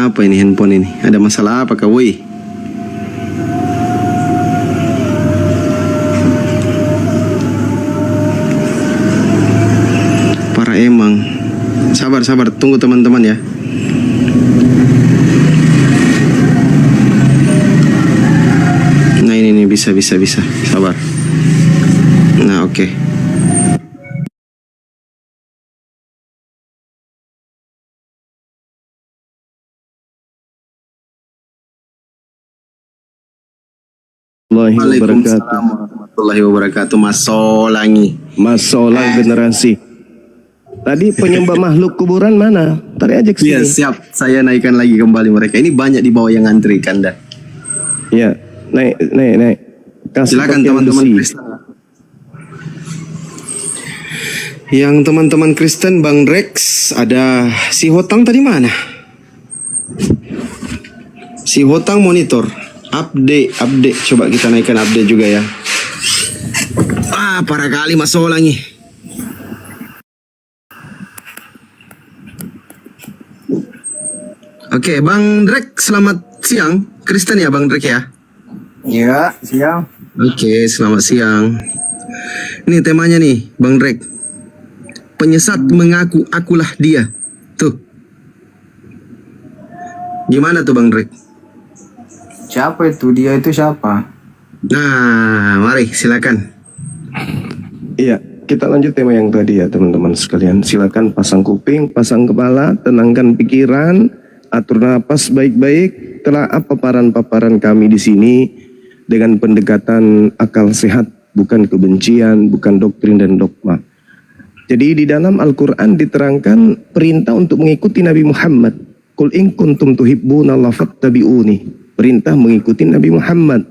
Apa ini handphone ini? Ada masalah apa kah, woi? Parah emang. Sabar, sabar. Tunggu teman-teman ya. Nah ini bisa. Sabar. Nah oke. Waalaikumsalam warahmatullahi wabarakatuh. Mas Solangi. Mas Solang generasi. Tadi penyembah makhluk kuburan mana? Tarik aja ke sini. Iya siap. Saya naikkan lagi kembali mereka. Ini banyak di bawah yang ngantri Kanda. Ya, naik. Kasih Silakan pakaian teman-teman besi. Kristen. Yang teman-teman Kristen, Bang Rex, ada si Hotang tadi mana? Si Hotang monitor. Update. Coba kita naikkan update juga ya. Parah kali Mas Solangi. Oke, Bang Drek, selamat siang. Kristen ya Bang Drek ya? Iya, siang. Oke, selamat siang. Ini temanya nih, Bang Drek. Penyesat mengaku akulah dia. Tuh. Gimana tuh Bang Drek? Siapa itu? Dia itu siapa? Nah, mari silakan. Iya, kita lanjut tema yang tadi ya teman-teman sekalian. Silakan pasang kuping, pasang kepala, tenangkan pikiran, atur napas baik-baik. Telah paparan-paparan kami di sini dengan pendekatan akal sehat, bukan kebencian, bukan doktrin dan dogma. Jadi di dalam Al-Quran diterangkan perintah untuk mengikuti Nabi Muhammad. Qul in kuntum tuhibbunallaha fattabi'uni. Perintah mengikuti Nabi Muhammad.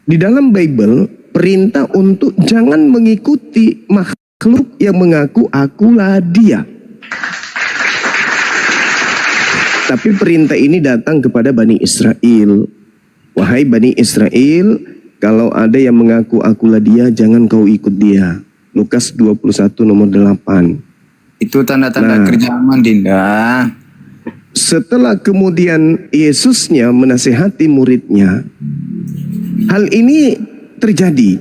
Di dalam Bible perintah untuk jangan mengikuti makhluk yang mengaku akulah dia. Tapi perintah ini datang kepada Bani Israel. Wahai Bani Israel, kalau ada yang mengaku akulah dia, jangan kau ikut dia. Lukas 21 nomor 8. Itu tanda-tanda kerjaan Dinda. Setelah kemudian Yesusnya menasihati muridnya, hal ini terjadi.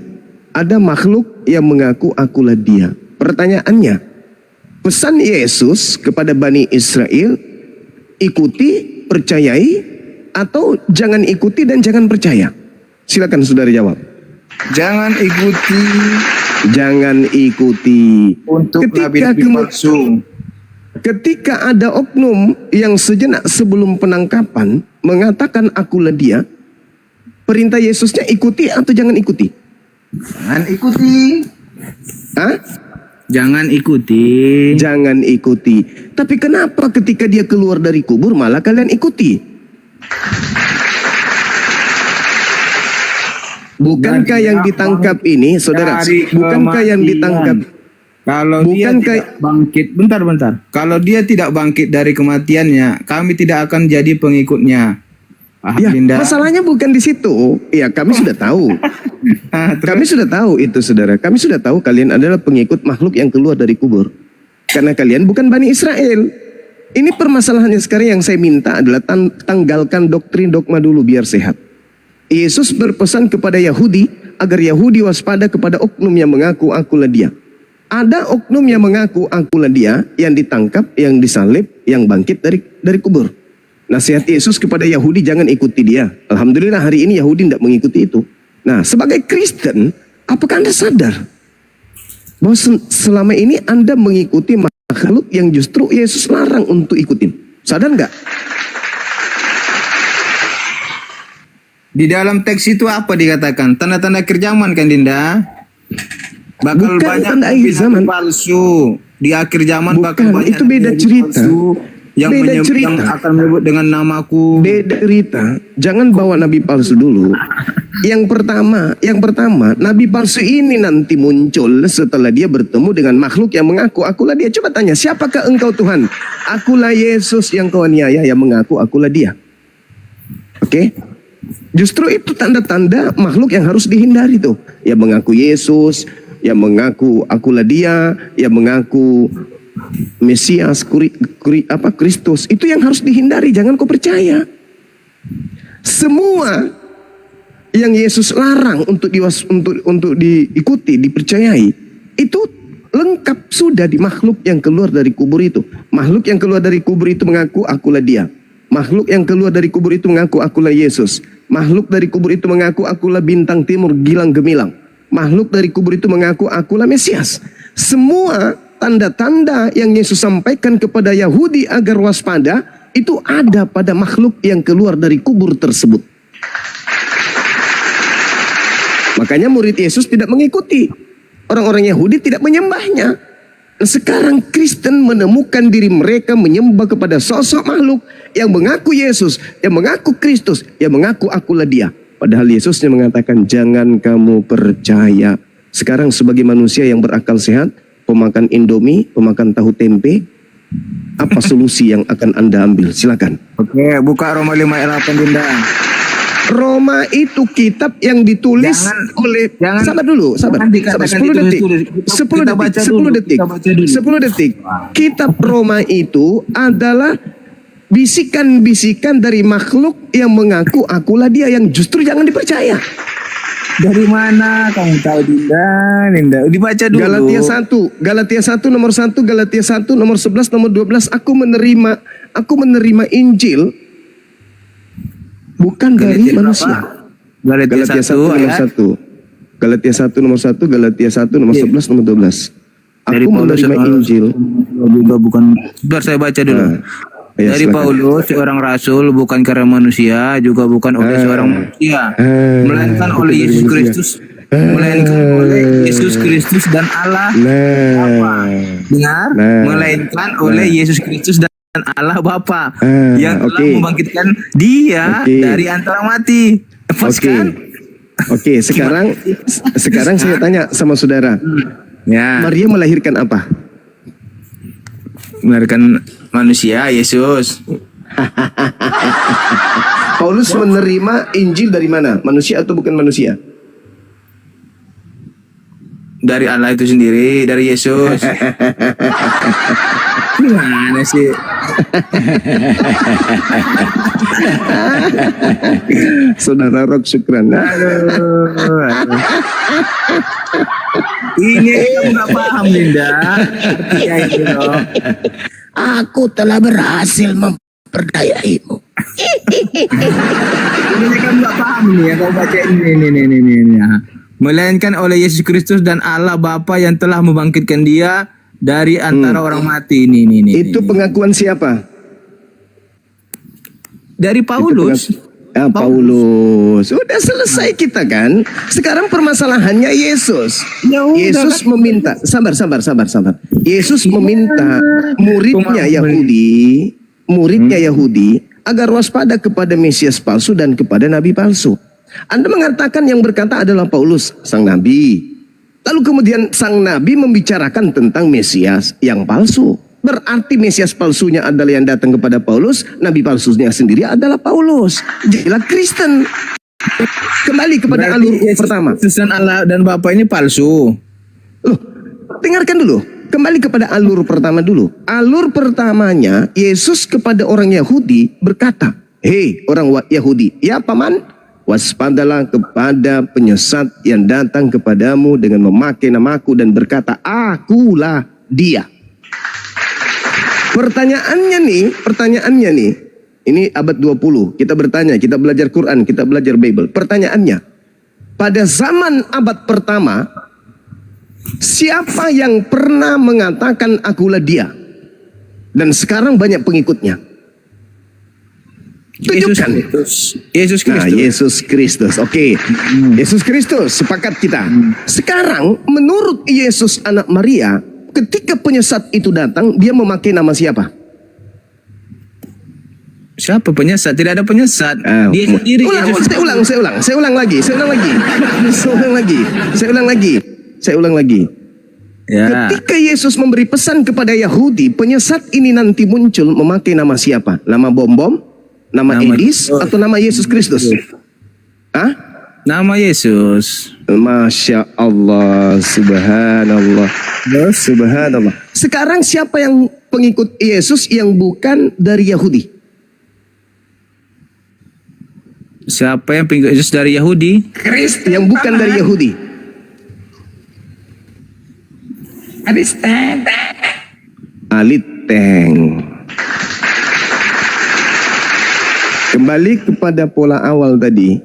Ada makhluk yang mengaku akulah dia. Pertanyaannya, pesan Yesus kepada Bani Israel, ikuti, percayai, atau jangan ikuti dan jangan percaya? Silakan saudara jawab. Jangan ikuti. Jangan ikuti. Untuk nabi-nabi palsu. Ketika ada oknum yang sejenak sebelum penangkapan mengatakan akulah dia, perintah Yesusnya ikuti atau jangan ikuti? Jangan ikuti. Hah? Jangan ikuti. Jangan ikuti. Tapi kenapa ketika dia keluar dari kubur malah kalian ikuti? Bukankah yang ditangkap ini, saudara? Bukankah yang ditangkap? Kalau dia Bukankah tidak bangkit, bentar. Kalau dia tidak bangkit dari kematiannya, kami tidak akan jadi pengikutnya. Paham, Ya, Dinda? masalahnya bukan di situ. Ya, kami sudah tahu. Kami sudah tahu itu, saudara. Kami sudah tahu kalian adalah pengikut makhluk yang keluar dari kubur. Karena kalian bukan Bani Israel. Ini permasalahannya sekarang yang saya minta adalah tanggalkan doktrin dogma dulu biar sehat. Yesus berpesan kepada Yahudi agar Yahudi waspada kepada oknum yang mengaku akulah dia. Ada oknum yang mengaku akulah dia, yang ditangkap, yang disalib, yang bangkit dari kubur. Nasihat Yesus kepada Yahudi, jangan ikuti dia. Alhamdulillah hari ini Yahudi tidak mengikuti itu. Nah, sebagai Kristen, apakah Anda sadar bahwa selama ini Anda mengikuti makhluk yang justru Yesus larang untuk ikutin? Sadar nggak? Di dalam teks itu apa dikatakan? Tanda-tanda akhir zaman kan Dinda? Bakal Bukan banyak tanda akhir zaman. palsu. Di akhir zaman Bukan, bakal banyak itu beda nabi cerita. palsu yang, Beda yang cerita. akan menyebut dengan namaku. Beda cerita. Jangan bawa nabi palsu dulu. Yang pertama, nabi palsu ini nanti muncul setelah dia bertemu dengan makhluk yang mengaku akulah dia. Coba tanya, siapakah engkau Tuhan? Akulah Yesus yang kau aniaya yang mengaku akulah dia. Oke? Justru itu tanda-tanda makhluk yang harus dihindari tuh. Yang mengaku Yesus, yang mengaku akulah dia, yang mengaku Mesias, Kristus, itu yang harus dihindari, jangan kau percaya. Semua yang Yesus larang untuk diikuti, dipercayai, itu lengkap sudah di makhluk yang keluar dari kubur itu. Makhluk yang keluar dari kubur itu mengaku akulah dia. Makhluk yang keluar dari kubur itu mengaku akulah Yesus. Makhluk dari kubur itu mengaku akulah bintang timur gilang gemilang. Makhluk dari kubur itu mengaku akulah Mesias. Semua tanda-tanda yang Yesus sampaikan kepada Yahudi agar waspada, itu ada pada makhluk yang keluar dari kubur tersebut. Makanya murid Yesus tidak mengikuti. Orang-orang Yahudi tidak menyembahnya. Nah, sekarang Kristen menemukan diri mereka menyembah kepada sosok makhluk yang mengaku Yesus, yang mengaku Kristus, yang mengaku akulah dia. Padahal Yesusnya mengatakan jangan kamu percaya. Sekarang sebagai manusia yang berakal sehat, pemakan Indomie, pemakan tahu tempe, apa solusi yang akan Anda ambil? Silakan. Oke, buka Roma 5 ayat 8 Dinda. Roma itu kitab yang ditulis oleh sabar dulu, sabar. Sabar 10 detik. 10 detik. 10 detik. Kitab Roma itu adalah bisikan-bisikan dari makhluk yang mengaku akulah dia, yang justru jangan dipercaya. Dari mana kamu tahu Dinda? Dibaca dulu. Galatia 1 nomor 1, Galatia 1 nomor 11 nomor 12, aku menerima Injil bukan dari manusia. Galatia 1 nomor 1. Galatia 1 nomor 1, Galatia 1 nomor 11 nomor 12. Aku menerima Injil juga bukan. Biar saya baca dulu. Ya, dari silakan. Paulus, seorang rasul, bukan karena manusia, juga bukan oleh seorang manusia, melainkan oleh Yesus Kristus, dan Allah Bapa. Dengar? Melainkan oleh Yesus Kristus dan Allah Bapa yang telah membangkitkan dia dari antara mati. Pas kan? Oke, sekarang saya tanya sama saudara. Ya. Maria melahirkan apa? Melahirkan manusia, Yesus. Paulus menerima Injil dari mana? Manusia atau bukan manusia? Dari Allah itu sendiri, dari Yesus. Gimana sih? Saudara Rock syukran. Ini kamu gak paham, Linda. Artinya itu loh. Aku telah berhasil memperdayaimu. Ini kamu gak paham nih ya, kamu baca ini. Melainkan oleh Yesus Kristus dan Allah Bapa yang telah membangkitkan dia dari antara orang mati. Itu pengakuan siapa? Dari Paulus. Paulus. Sudah selesai kita kan. Sekarang permasalahannya Yesus. Yesus meminta, sabar. Yesus meminta muridnya Yahudi agar waspada kepada Mesias palsu dan kepada nabi palsu. Anda mengatakan yang berkata adalah Paulus, sang nabi. Lalu kemudian sang nabi membicarakan tentang Mesias yang palsu. Berarti Mesias palsunya adalah yang datang kepada Paulus, nabi palsunya sendiri adalah Paulus. Jadilah Kristen. Kembali kepada alur pertama. Yesus Allah dan Bapa ini palsu. Loh, dengarkan dulu. Kembali kepada alur pertama dulu. Alur pertamanya, Yesus kepada orang Yahudi berkata, "Hei orang Yahudi, ya paman, waspadalah kepada penyesat yang datang kepadamu dengan memakai namaku dan berkata, akulah dia." Pertanyaannya nih, ini abad 20, kita bertanya, kita belajar Quran, kita belajar Bible. Pertanyaannya, pada zaman abad pertama, siapa yang pernah mengatakan akulah dia? Dan sekarang banyak pengikutnya. Tunjukkan. Yesus Kristus. Nah, Yesus Kristus. Oke. Yesus Kristus, sepakat kita. Sekarang menurut Yesus anak Maria, ketika penyesat itu datang, dia memakai nama siapa? Siapa penyesat? Tidak ada penyesat. Dia sendiri. Saya ulang lagi. Ya. Ketika Yesus memberi pesan kepada Yahudi, penyesat ini nanti muncul memakai nama siapa? Nama bom-bom? Nama Edis atau nama Yesus Kristus? Hah? Nama Yesus. Masya Allah, subhanallah. Subhanallah. Sekarang siapa yang pengikut Yesus yang bukan dari Yahudi? Siapa yang pengikut Yesus dari Yahudi? Yang bukan dari Yahudi. Aliteng. Kembali kepada pola awal tadi.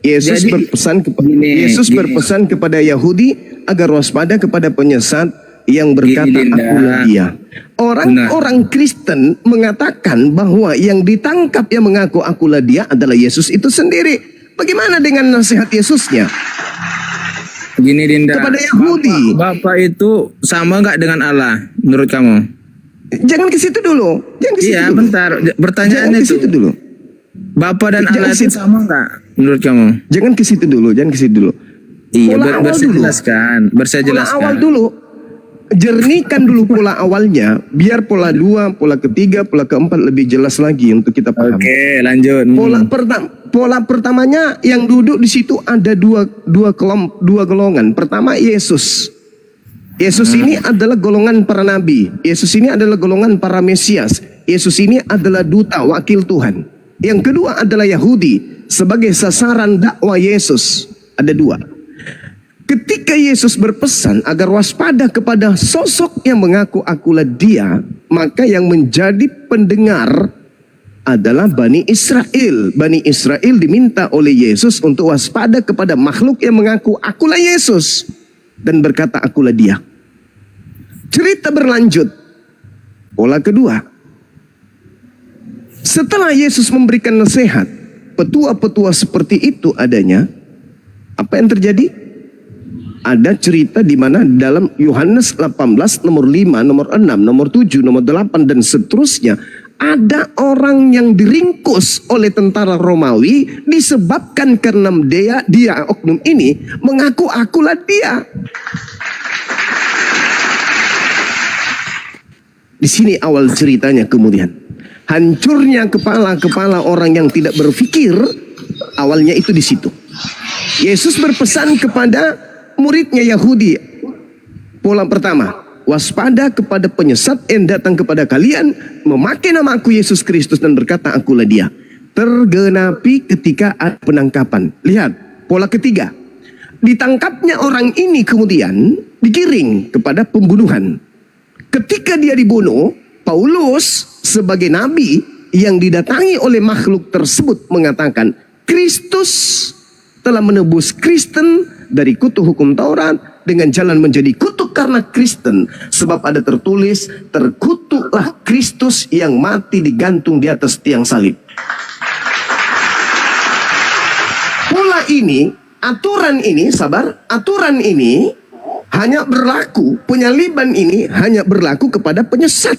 Yesus berpesan kepada Yahudi agar waspada kepada penyesat yang berkata akulah dia. Orang Kristen mengatakan bahwa yang ditangkap yang mengaku akulah dia adalah Yesus itu sendiri. Bagaimana dengan nasihat Yesusnya? Gini Dinda, kepada Yahudi. Bapak itu sama nggak dengan Allah menurut kamu? Jangan ke situ dulu. Iya, bentar. Pertanyaannya itu dulu. Bapak dan Allah itu sama nggak menurut kamu? Jangan ke situ dulu. Iya, bisa jelaskan. Pola awal dulu. Jernihkan dulu pola awalnya, biar pola 2, pola ketiga, pola keempat lebih jelas lagi untuk kita paham. Oke, lanjut. Pola pertamanya yang duduk di situ ada dua golongan. Pertama Yesus. Yesus ini adalah golongan para nabi. Yesus ini adalah golongan para Mesias. Yesus ini adalah duta, wakil Tuhan. Yang kedua adalah Yahudi sebagai sasaran dakwah Yesus. Ada 2. Ketika Yesus berpesan agar waspada kepada sosok yang mengaku akulah dia, maka yang menjadi pendengar adalah Bani Israel. Bani Israel diminta oleh Yesus untuk waspada kepada makhluk yang mengaku akulah Yesus dan berkata akulah dia. Cerita berlanjut. Pola kedua. Setelah Yesus memberikan nasihat, petua-petua seperti itu adanya, apa yang terjadi? Ada cerita di mana dalam Yohanes 18 nomor 5, nomor 6, nomor 7, nomor 8 dan seterusnya ada orang yang diringkus oleh tentara Romawi disebabkan karena dia oknum ini mengaku akulah dia. Di sini awal ceritanya kemudian. Hancurnya kepala-kepala orang yang tidak berpikir awalnya itu di situ. Yesus berpesan kepada muridnya Yahudi. Pola pertama, waspada kepada penyesat yang datang kepada kalian memakai nama aku Yesus Kristus dan berkata akulah dia. Tergenapi ketika ada penangkapan. Lihat, pola ketiga. Ditangkapnya orang ini kemudian digiring kepada pembunuhan. Ketika dia dibunuh, Paulus sebagai nabi yang didatangi oleh makhluk tersebut mengatakan Kristus telah menebus Kristen dari kutuk hukum Taurat dengan jalan menjadi kutuk karena Kristen. Sebab ada tertulis, terkutuklah Kristus yang mati digantung di atas tiang salib. Pola ini, aturan ini hanya berlaku, penyaliban ini hanya berlaku kepada penyesat.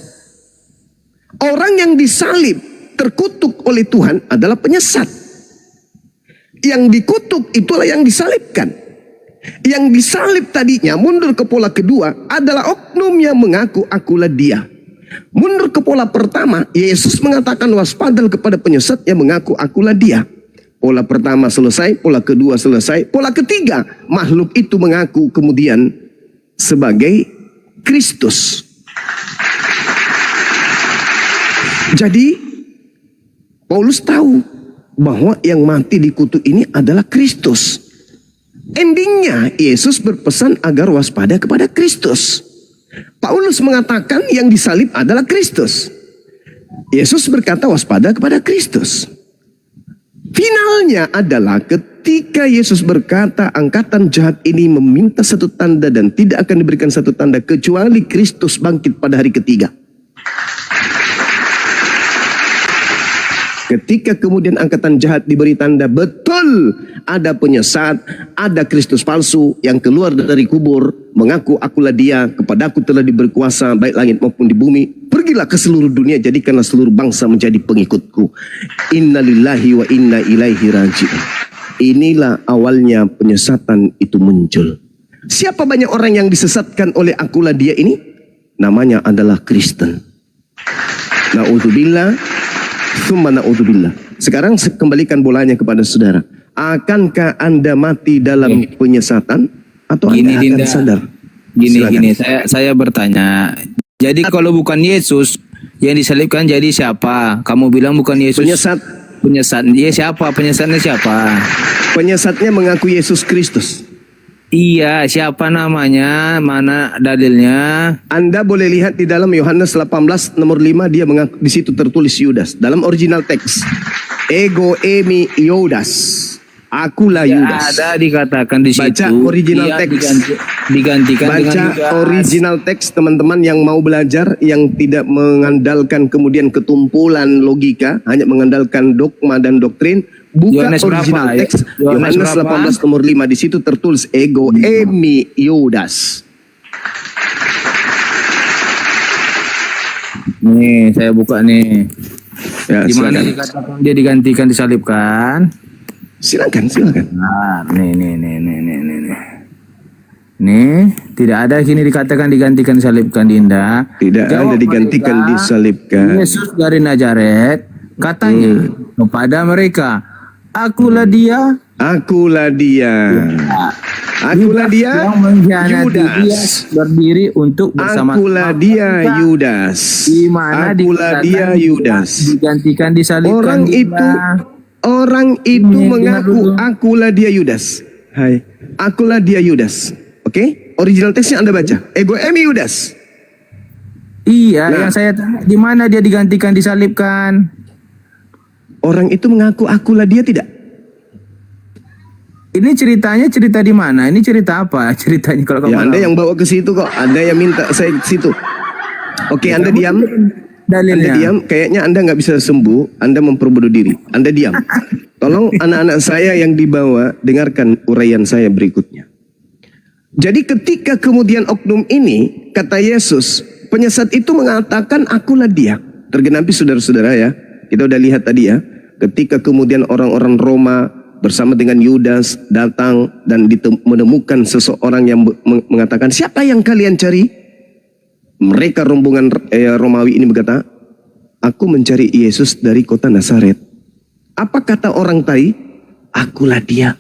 Orang yang disalib, terkutuk oleh Tuhan adalah penyesat. Yang dikutuk itulah yang disalibkan. Yang disalib tadinya mundur ke pola kedua adalah oknum yang mengaku akulah dia. Mundur ke pola pertama, Yesus mengatakan waspada kepada penyesat yang mengaku akulah dia. Pola pertama selesai, pola kedua selesai, pola ketiga makhluk itu mengaku kemudian sebagai Kristus. Jadi Paulus tahu bahwa yang mati di kutuk ini adalah Kristus. Endingnya Yesus berpesan agar waspada kepada Kristus. Paulus mengatakan yang disalib adalah Kristus. Yesus berkata waspada kepada Kristus. Finalnya adalah ketika Yesus berkata angkatan jahat ini meminta satu tanda dan tidak akan diberikan satu tanda kecuali Kristus bangkit pada hari ketiga. Ketika kemudian angkatan jahat diberi tanda betul ada penyesat, ada Kristus palsu yang keluar dari kubur mengaku akulah dia, kepadaku telah diberi kuasa baik langit maupun di bumi. Pergilah ke seluruh dunia, jadikanlah seluruh bangsa menjadi pengikutku. Innalillahi wa inna ilaihi raji'un. Inilah awalnya penyesatan itu muncul. Siapa banyak orang yang disesatkan oleh akulah dia ini? Namanya adalah Kristen. Na'udzubillah. Sekarang kembalikan bolanya kepada saudara. Akankah Anda mati dalam penyesatan atau Anda akan sadar? Gini, saya bertanya. Jadi kalau bukan Yesus yang disalibkan jadi siapa? Kamu bilang bukan Yesus. Penyesat. Penyesat. Dia siapa? Penyesatnya siapa? Penyesatnya mengaku Yesus Kristus. Iya, siapa namanya? Mana dalilnya? Anda boleh lihat di dalam Yohanes 18 nomor 5, dia mengaku, di situ tertulis Yudas dalam original teks. Ego emi Yudas. Akulah Yudas. Ada dikatakan di situ. Baca original dia teks. Digantikan dengan Baca Yudas. original teks, teman-teman yang mau belajar, yang tidak mengandalkan kemudian ketumpulan logika, hanya mengandalkan dogma dan doktrin. Buka Yohanes original berapa? teks. Yohanes Yohanes berapa? 18 nomor 5, di situ tertulis ego emi Yudas. Nih, saya buka nih. Ya, Di mana silakan. dikatakan dia digantikan disalibkan? Silakan. Nah, nih. Nih, tidak ada sini dikatakan digantikan disalibkan, Dinda. Tidak ada digantikan mereka, disalibkan. Yesus dari Nazaret katanya kepada mereka, akulah dia. Akulah dia. Akulah dia. Yang mengkhianati dia Yudas. berdiri untuk bersama. Akulah dia Yudas. Di mana Akulah dia dikatakan Yudas. digantikan disalibkan. Orang itu Ini, mengaku dengar dulu. akulah dia Yudas. Hai. Akulah dia Yudas. Oke? Original teksnya Anda baca. Ego emi Yudas. Iya, Nah. yang saya tanya di mana dia digantikan disalibkan? Orang itu mengaku akulah dia tidak. Ini ceritanya cerita di mana? Ini cerita apa? Ceritanya kalau kamu Ya Anda tahu. yang bawa ke situ kok. Anda yang minta saya ke situ. Oke, Anda diam. Anda dalilnya. diam, kayaknya Anda nggak bisa sembuh, Anda memperbodoh diri. Anda diam. Tolong anak-anak saya yang dibawa, dengarkan uraian saya berikutnya. Jadi ketika kemudian oknum ini, kata Yesus, penyesat itu mengatakan akulah dia. Tergenapi saudara-saudara ya, kita udah lihat tadi ya. Ketika kemudian orang-orang Roma bersama dengan Yudas datang dan menemukan seseorang yang mengatakan, siapa yang kalian cari? Mereka rombongan Romawi ini berkata, aku mencari Yesus dari kota Nazaret. Apa kata orang tadi? Akulah dia.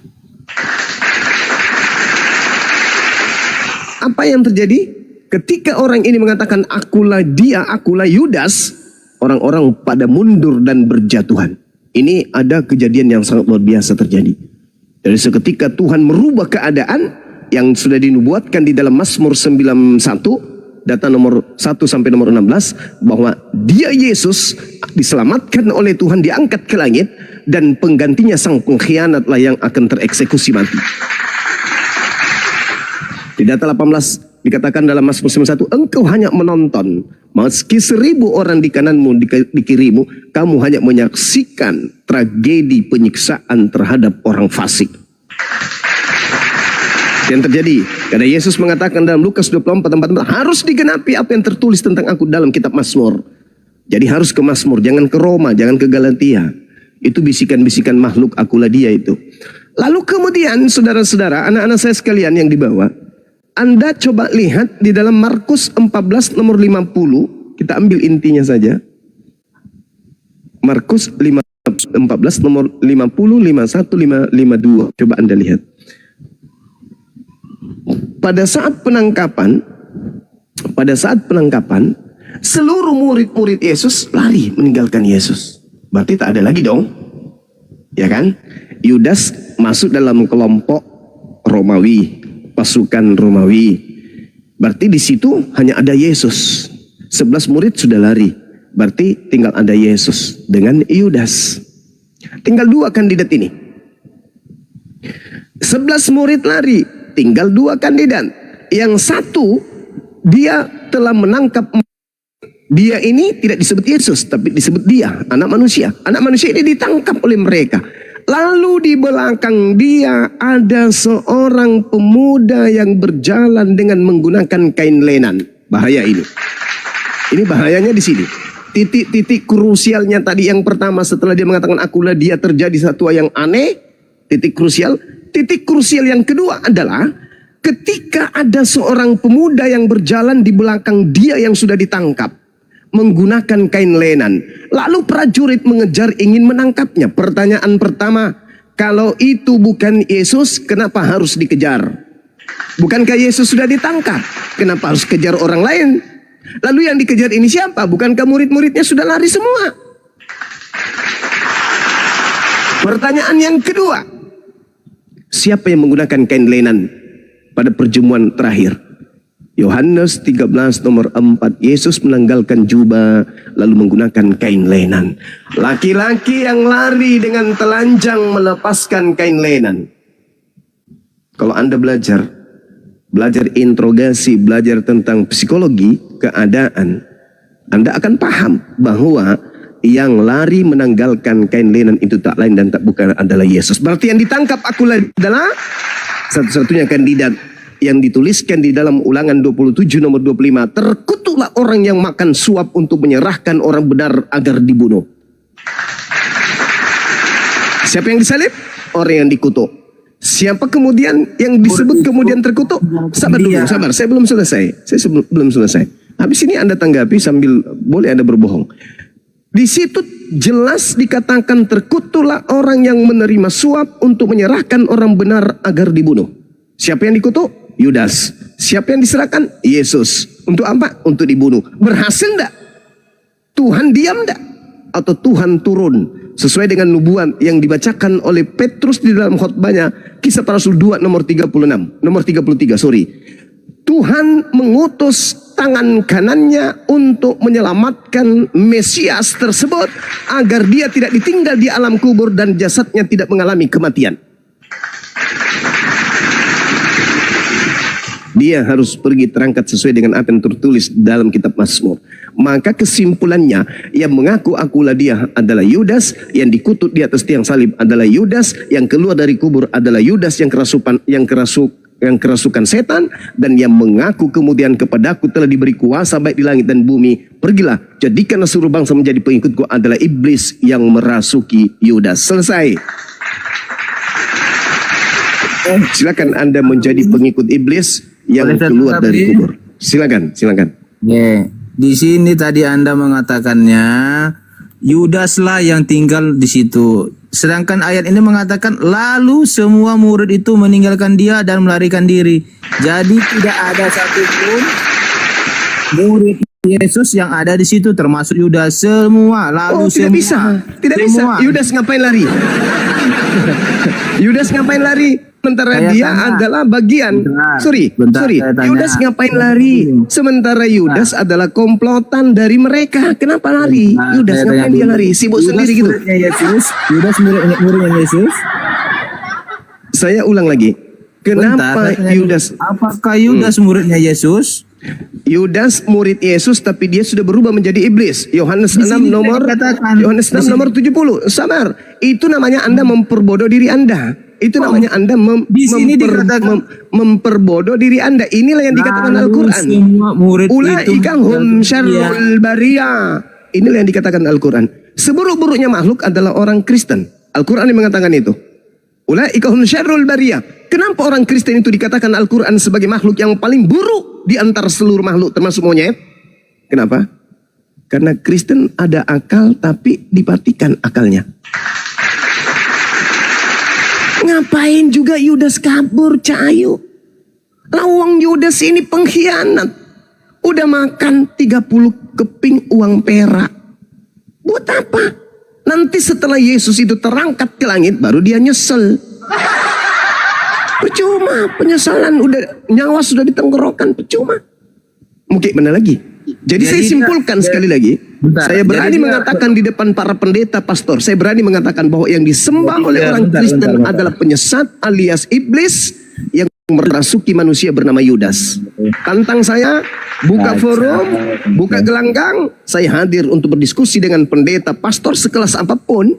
Apa yang terjadi? Ketika orang ini mengatakan akulah dia, akulah Yudas, orang-orang pada mundur dan berjatuhan. Ini ada kejadian yang sangat luar biasa terjadi. Dari seketika Tuhan merubah keadaan yang sudah dinubuatkan di dalam Mazmur 91, data nomor 1 sampai nomor 16, bahwa dia Yesus diselamatkan oleh Tuhan, diangkat ke langit, dan penggantinya sang pengkhianatlah yang akan tereksekusi mati. Di data 18 dikatakan dalam Mazmur 91, engkau hanya menonton, meski 1000 orang di kananmu di kirimu, kamu hanya menyaksikan tragedi penyiksaan terhadap orang fasik. Yang terjadi karena Yesus mengatakan dalam Lukas 24 tempat harus digenapi apa yang tertulis tentang aku dalam kitab Mazmur. Jadi harus ke Mazmur, jangan ke Roma, jangan ke Galatia. Itu bisikan-bisikan makhluk akulah dia itu. Lalu kemudian saudara-saudara, anak-anak saya sekalian yang dibawa, Anda coba lihat di dalam Markus 14 nomor 50, kita ambil intinya saja. Markus 14 nomor 50, 51, 52. Coba Anda lihat. Pada saat penangkapan, seluruh murid-murid Yesus lari meninggalkan Yesus. Berarti tak ada lagi dong, ya kan? Yudas masuk dalam kelompok Romawi, pasukan Romawi. Berarti di situ hanya ada Yesus. 11 murid sudah lari. Berarti tinggal ada Yesus dengan Yudas. Tinggal 2 kandidat ini. 11 murid lari, tinggal 2 kandidat. Yang satu, dia telah menangkap. Dia ini tidak disebut Yesus, tapi disebut dia, anak manusia. Anak manusia ini ditangkap oleh mereka. Lalu di belakang dia ada seorang pemuda yang berjalan dengan menggunakan kain lenan. Bahaya ini. Ini bahayanya di sini. Titik-titik krusialnya tadi yang pertama setelah dia mengatakan akulah dia, terjadi satu yang aneh. Titik krusial. Titik krusial yang kedua adalah ketika ada seorang pemuda yang berjalan di belakang dia yang sudah ditangkap menggunakan kain lenan. Lalu prajurit mengejar ingin menangkapnya. Pertanyaan pertama, kalau itu bukan Yesus, kenapa harus dikejar? Bukankah Yesus sudah ditangkap? Kenapa harus kejar orang lain? Lalu yang dikejar ini siapa? Bukankah murid-muridnya sudah lari semua? Pertanyaan yang kedua, siapa yang menggunakan kain lenan pada perjamuan terakhir? Yohanes 13 nomor 4, Yesus menanggalkan jubah lalu menggunakan kain lenan. Laki-laki yang lari dengan telanjang melepaskan kain lenan. Kalau Anda belajar interogasi, belajar tentang psikologi keadaan, Anda akan paham bahwa yang lari menanggalkan kain lenan itu tak lain dan tak bukan adalah Yesus. Berarti yang ditangkap akulah adalah satu-satunya kandidat yang dituliskan di dalam Ulangan 27 nomor 25. Terkutuklah orang yang makan suap untuk menyerahkan orang benar agar dibunuh. Siapa yang disalib? Orang yang dikutuk. Siapa kemudian yang disebut kemudian terkutuk? Sabar dulu, sabar. Saya belum selesai. Belum selesai. Habis ini Anda tanggapi sambil boleh Anda berbohong. Di situ jelas dikatakan terkutuklah orang yang menerima suap untuk menyerahkan orang benar agar dibunuh. Siapa yang dikutuk? Yudas. Siapa yang diserahkan? Yesus. Untuk apa? Untuk dibunuh. Berhasil enggak? Tuhan diam enggak? Atau Tuhan turun sesuai dengan nubuat yang dibacakan oleh Petrus di dalam khotbahnya, Kisah Para Rasul 2 nomor 33, sorry. Tuhan mengutus tangan kanannya untuk menyelamatkan Mesias tersebut agar dia tidak ditinggal di alam kubur dan jasadnya tidak mengalami kematian. Dia harus pergi terangkat sesuai dengan apa yang tertulis dalam kitab Mazmur. Maka kesimpulannya, yang mengaku akulah dia adalah Yudas, yang dikutuk di atas tiang salib adalah Yudas, yang keluar dari kubur adalah Yudas yang kerasukan setan, dan yang mengaku kemudian kepadaku telah diberi kuasa baik di langit dan bumi. Pergilah, jadikanlah seluruh bangsa menjadi pengikutku adalah iblis yang merasuki Yudas. Selesai. Silakan Anda menjadi pengikut iblis yang keluar dari kubur. Silakan. Di sini tadi Anda mengatakannya Yudas lah yang tinggal di situ. Sedangkan ayat ini mengatakan lalu semua murid itu meninggalkan dia dan melarikan diri. Jadi tidak ada satupun murid Yesus yang ada di situ termasuk Yudas. Semua lalu tidak semua. Tidak semua. bisa. Yudas ngapain lari? Yudas ngapain lari? Sementara dia adalah bagian. Sorry. Yudas ngapain lari? Sementara Yudas adalah komplotan dari mereka. Kenapa lari? Yudas ngapain dia lari? Sibuk sendiri gitu. Yudas muridnya Yesus. Saya ulang lagi. Kenapa Yudas? Apakah Yudas muridnya Yesus? Yudas murid Yesus tapi dia sudah berubah menjadi iblis. Yohanes 6 nomor 70. Sabar. Itu namanya Anda memperbodoh diri Anda. Itu namanya Anda memperbodoh diri Anda. Inilah yang dikatakan Al-Quran. Ulaika hum syarrul bariyah. Inilah yang dikatakan Al-Quran. Seburuk-buruknya makhluk adalah orang Kristen. Al-Quran yang mengatakan itu. Ulaika hum syarrul bariyah. Kenapa orang Kristen itu dikatakan Al-Quran sebagai makhluk yang paling buruk di antara seluruh makhluk termasuk monyet? Kenapa? Karena Kristen ada akal tapi dipatikan akalnya. Ngapain juga Yudas kabur, Cahayu? Lawang Yudas ini pengkhianat. Udah makan 30 keping uang perak. Buat apa? Nanti setelah Yesus itu terangkat ke langit, baru dia nyesel. Percuma, penyesalan udah, nyawa sudah ditenggorokan, percuma. Mungkin mana lagi? Jadi saya simpulkan sekali lagi, saya berani mengatakan di depan para pendeta pastor, saya berani mengatakan bahwa yang disembah oleh orang Kristen adalah penyesat alias iblis yang merasuki manusia bernama Yudas. Tantang saya, buka forum, buka gelanggang, saya hadir untuk berdiskusi dengan pendeta pastor sekelas apapun,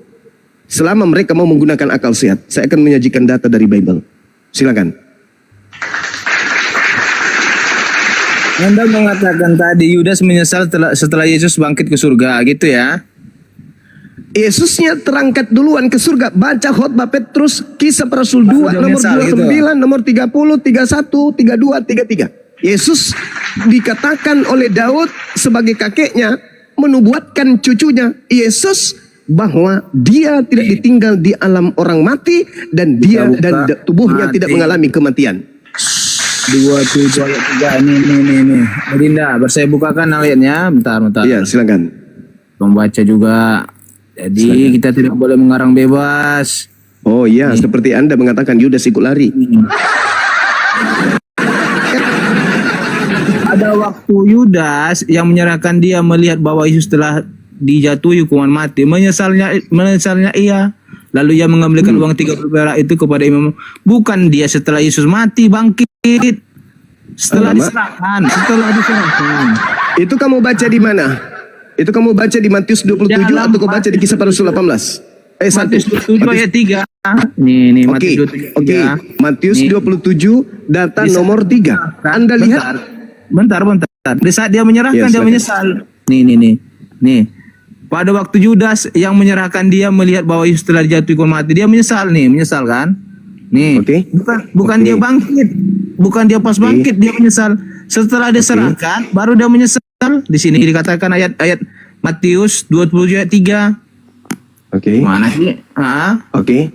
selama mereka mau menggunakan akal sehat. Saya akan menyajikan data dari Bible. Silakan. Anda mengatakan tadi Yudas menyesal setelah Yesus bangkit ke surga, gitu ya? Yesusnya terangkat duluan ke surga. Baca khotbah Petrus, Kisah Para Rasul 2 nomor 29, gitu. Nomor 30, 31, 32, 33. Yesus dikatakan oleh Daud sebagai kakeknya menubuatkan cucunya Yesus bahwa dia tidak ditinggal di alam orang mati dan dia dan tubuhnya tidak mengalami kematian. 27 ayat 3 ini. Dinda, saya bukakan ayatnya. Bentar. Iya, silakan. Membaca juga. Jadi kita tidak boleh mengarang bebas. Oh iya, seperti Anda mengatakan Yudas ikut lari. Ada waktu Yudas yang menyerahkan dia melihat bahwa Yesus telah dijatuhi hukuman mati. Menyesalnya ia. Lalu ia mengembalikan uang 30 perak itu kepada imam. Bukan dia setelah Yesus mati bangkit. Setelah diserahkan. Itu kamu baca di mana? Itu kamu baca di Matius 27 atau kau baca di Kisah Para Rasul 18? Matius 27 ayat 3. Nih Matius 27. Oke. Matius 27 data nomor 3. Anda lihat? Bentar. Di saat dia menyerahkan dia menyesal. Nih. Pada waktu Yudas yang menyerahkan dia melihat bahwa Yesus telah dijatuhi hukuman mati, dia menyesal kan? Nih. Bukan dia bangkit. Bukan dia pas bangkit, dia menyesal. Setelah diserahkan baru dia menyesal. Di sini dikatakan ayat Matius 27 ayat 3. Oke. Mana sih? Oke.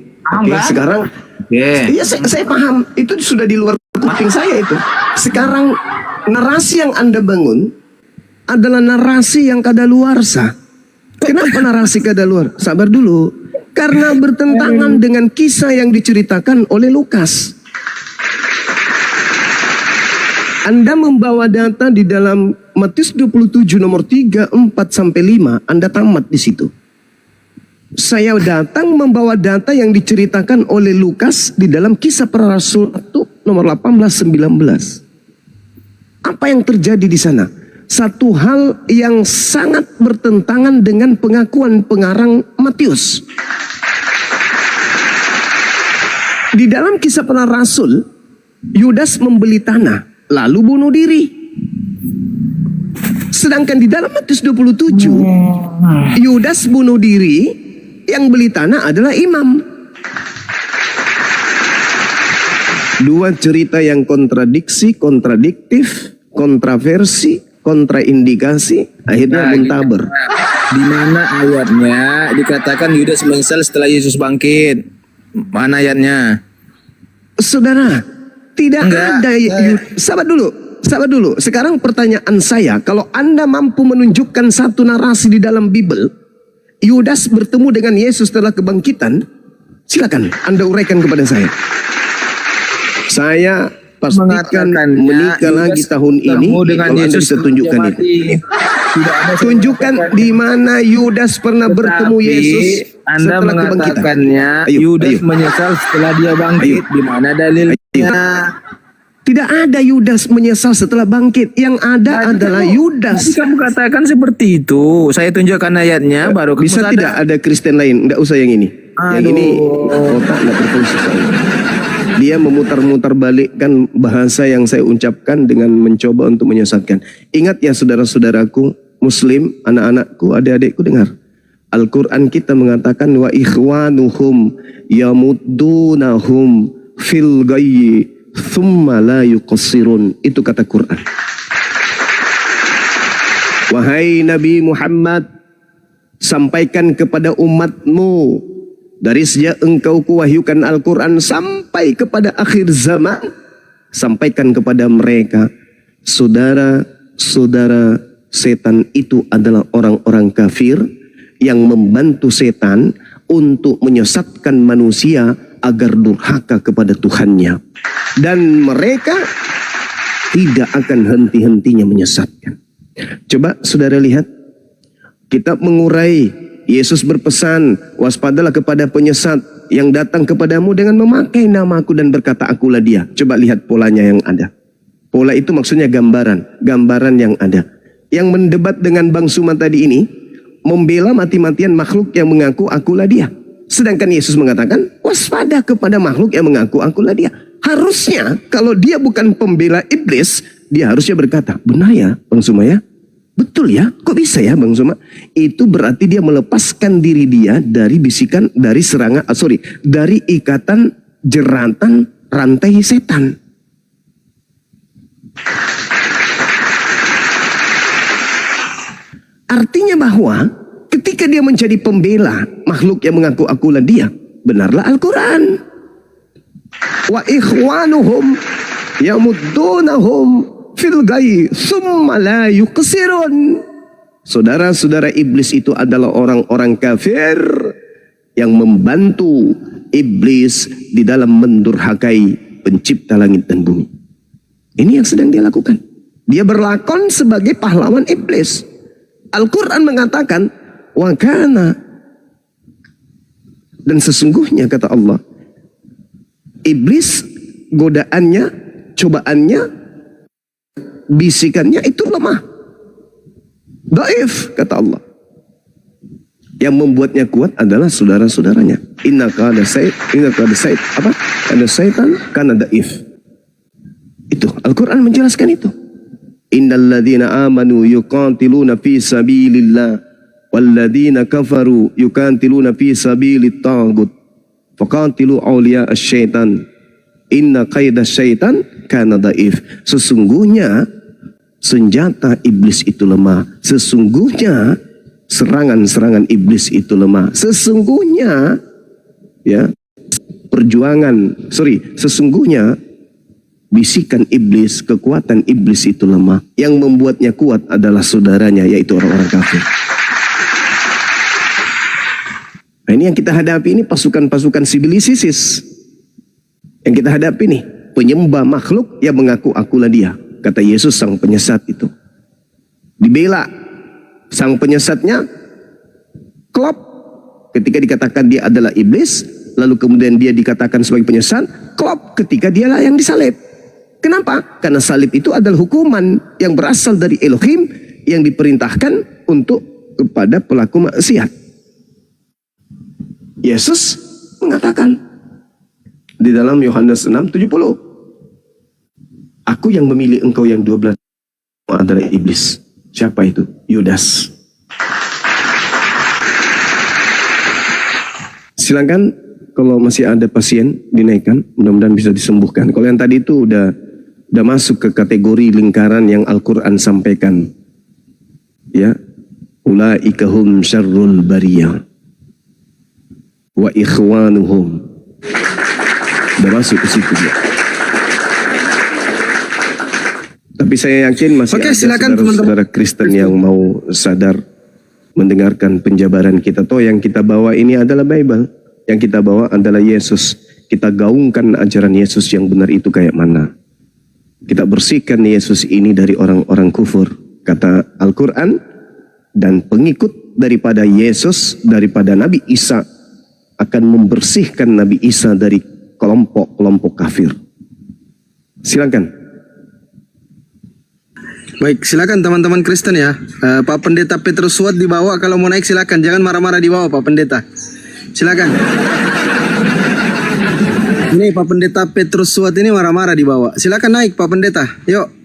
Sekarang iya saya paham. Itu sudah di luar kuping saya itu. Sekarang narasi yang Anda bangun adalah narasi yang kadaluarsa. Kenapa narasi kadaluarsa? Sabar dulu. Karena bertentangan dengan kisah yang diceritakan oleh Lukas. Anda membawa data di dalam Matius 27 nomor 3, 4 sampai 5, Anda tamat di situ. Saya datang membawa data yang diceritakan oleh Lukas di dalam Kisah Para Rasul 1 nomor 18 19. Apa yang terjadi di sana? Satu hal yang sangat bertentangan dengan pengakuan pengarang Matius. Di dalam Kisah Para Rasul, Yudas membeli tanah lalu bunuh diri. Sedangkan di dalam Matius 27, Yudas bunuh diri, yang beli tanah adalah imam. Dua cerita yang kontradiktif, kontroversi, kontraindikasi, akhirnya muntaber. Di mana ayatnya dikatakan Yudas menyesal setelah Yesus bangkit? Mana ayatnya? Saudara, tidak ada. Sabar dulu. Sekarang pertanyaan saya, kalau Anda mampu menunjukkan satu narasi di dalam Bible, Yudas bertemu dengan Yesus setelah kebangkitan, silakan Anda uraikan kepada saya. Saya pastikan menikah lagi tahun ini kalau Anda bisa tunjukkan itu. Tunjukkan di mana Yudas pernah bertemu Yesus Anda setelah kebangkitan. mengatakannya Yudas menyesal setelah dia bangkit. Di mana dalilnya? Tidak ada Yudas menyesal setelah bangkit. Yang ada adalah Yudas. Kamu katakan seperti itu. Saya tunjukkan ayatnya baru kamu Bisa sadar. tidak ada Kristen lain? Tidak usah yang ini. Yang ini otak tidak berfungsi. Dia memutar-mutar balikkan bahasa yang saya ucapkan dengan mencoba untuk menyesatkan. Ingat ya saudara-saudaraku, Muslim, anak-anakku, adik-adikku, dengar. Al-Quran kita mengatakan wa ikhwanuhum yamuddunahum fil ghayyi thumma la yuqassirun. Itu kata Quran. Wahai Nabi Muhammad, sampaikan kepada umatmu dari sejak engkau kuwahyukan Al-Quran sampai kepada akhir zaman, sampaikan kepada mereka, saudara-saudara setan itu adalah orang-orang kafir yang membantu setan untuk menyesatkan manusia agar durhaka kepada Tuhannya. Dan mereka tidak akan henti-hentinya menyesatkan. Coba saudara lihat, kitab mengurai, Yesus berpesan, waspadalah kepada penyesat yang datang kepadamu dengan memakai namaku dan berkata akulah dia. Coba lihat polanya yang ada. Pola itu maksudnya gambaran yang ada. Yang mendebat dengan Bang Suma tadi ini, membela mati-matian makhluk yang mengaku akulah dia. Sedangkan Yesus mengatakan, waspada kepada makhluk yang mengaku akulah dia. Harusnya kalau dia bukan pembela iblis, dia harusnya berkata, benar ya Bang Suma ya? Betul ya? Kok bisa ya Bang Suma? Itu berarti dia melepaskan diri dia dari bisikan, dari serangan, dari ikatan jeratan rantai setan. Artinya bahwa ketika dia menjadi pembela makhluk yang mengaku akulah dia, benarlah Al-Quran. Wa ikhwanuhum yamuddunahum fil ghayyi tsumma la yuqsirun. Saudara-saudara, iblis itu adalah orang-orang kafir yang membantu iblis di dalam mendurhakai pencipta langit dan bumi. Ini yang sedang dia lakukan. Dia berlakon sebagai pahlawan iblis. Al-Quran mengatakan, wa kana, dan sesungguhnya kata Allah, iblis godaannya, cobaannya, bisikannya itu lemah. Dhaif, kata Allah. Yang membuatnya kuat adalah saudara-saudaranya. Innaka ada said, apa? Ada syaitan kana dhaif. Itu Al-Quran menjelaskan itu. Innal ladzina amanu yuqatiluna fi sabilillah wal ladzina kafaru yuqatiluna fi sabilit taghut faqatilu awliya asy-syaitan inna qaida syaitan kana dhaif. Sesungguhnya senjata iblis itu lemah. Sesungguhnya serangan-serangan iblis itu lemah. Sesungguhnya sesungguhnya bisikan iblis, kekuatan iblis itu lemah. Yang membuatnya kuat adalah saudaranya, yaitu orang-orang kafir. Nah, ini yang kita hadapi, ini pasukan-pasukan sibilisis. Yang kita hadapi nih, penyembah makhluk yang mengaku akulah dia. Kata Yesus, sang penyesat itu dibela. Sang penyesatnya klop ketika dikatakan dia adalah iblis, lalu kemudian dia dikatakan sebagai penyesat, klop ketika dialah yang disalib. Kenapa? Karena salib itu adalah hukuman yang berasal dari Elohim yang diperintahkan untuk kepada pelaku maksiat. Yesus mengatakan di dalam Yohanes 6:70, aku yang memilih engkau yang 12 adalah iblis. Siapa itu? Yudas. Silakan kalau masih ada pasien dinaikkan, mudah-mudahan bisa disembuhkan. Kalau yang tadi itu udah masuk ke kategori lingkaran yang Al-Quran sampaikan. Ya, ulaika hum syarrul bariyah wa ikhwanuhum. Udah masuk ke situ ya. Tapi saya yakin masih ada saudara-saudara Kristen yang mau sadar mendengarkan penjabaran kita. Toh yang kita bawa ini adalah Bible. Yang kita bawa adalah Yesus. Kita gaungkan ajaran Yesus yang benar itu kayak mana. Kita bersihkan Yesus ini dari orang-orang kufur. Kata Al-Quran, dan pengikut daripada Yesus, daripada Nabi Isa, akan membersihkan Nabi Isa dari kelompok-kelompok kafir. Silakan. Baik, silakan teman-teman Kristen ya. Pak Pendeta Petrus Suat dibawa, kalau mau naik silakan. Jangan marah-marah di bawah Pak Pendeta. Silakan. Ini Pak Pendeta Petrus Suat ini marah-marah di bawah. Silakan naik Pak Pendeta. Yuk.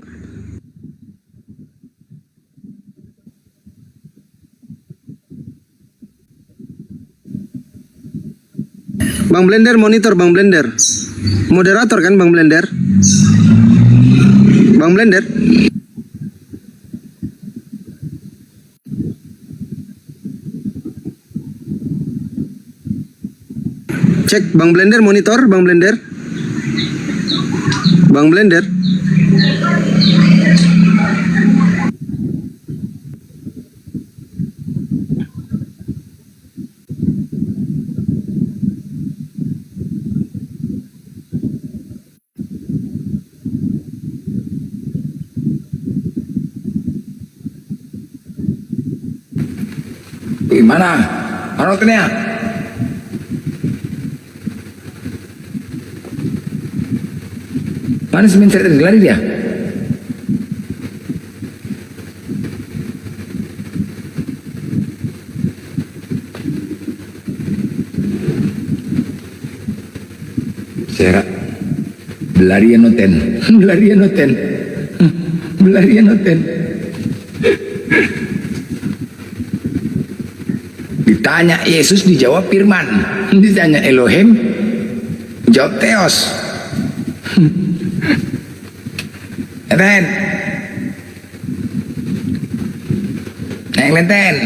Bang Blender monitor, Bang Blender. Moderator kan Bang Blender? Bang Blender. Cek Bang Blender monitor, Bang Blender. Bang Blender. Gimana? Anotnya? Mana seminter tadi lari dia? Sera belarian noten, belarian noten, belarian noten. Ditanya Yesus dijawab firman, ditanya Elohim jawab Theos. Lenten, lenten.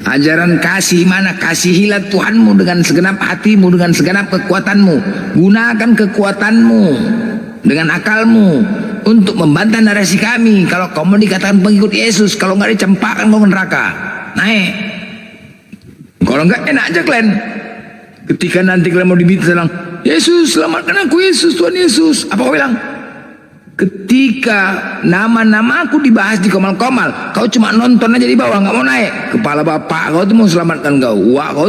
Ajaran kasih mana? Kasihilah Tuhanmu dengan segenap hatimu, dengan segenap kekuatanmu. Gunakan kekuatanmu dengan akalmu untuk membantah narasi kami. Kalau kamu dikatakan pengikut Yesus, kalau nggak dicempakkan kamu neraka. Naik. Kalau nggak enak aja kalian. Ketika nanti kalian mau dibilang, Yesus selamatkan aku, Yesus, Tuhan Yesus, apa kau bilang? Ketika nama-nama aku dibahas di komal-komal, kau cuma nonton aja di bawah, nggak mau naik. Kepala bapak kau tuh mau selamatkan kau. Wah kau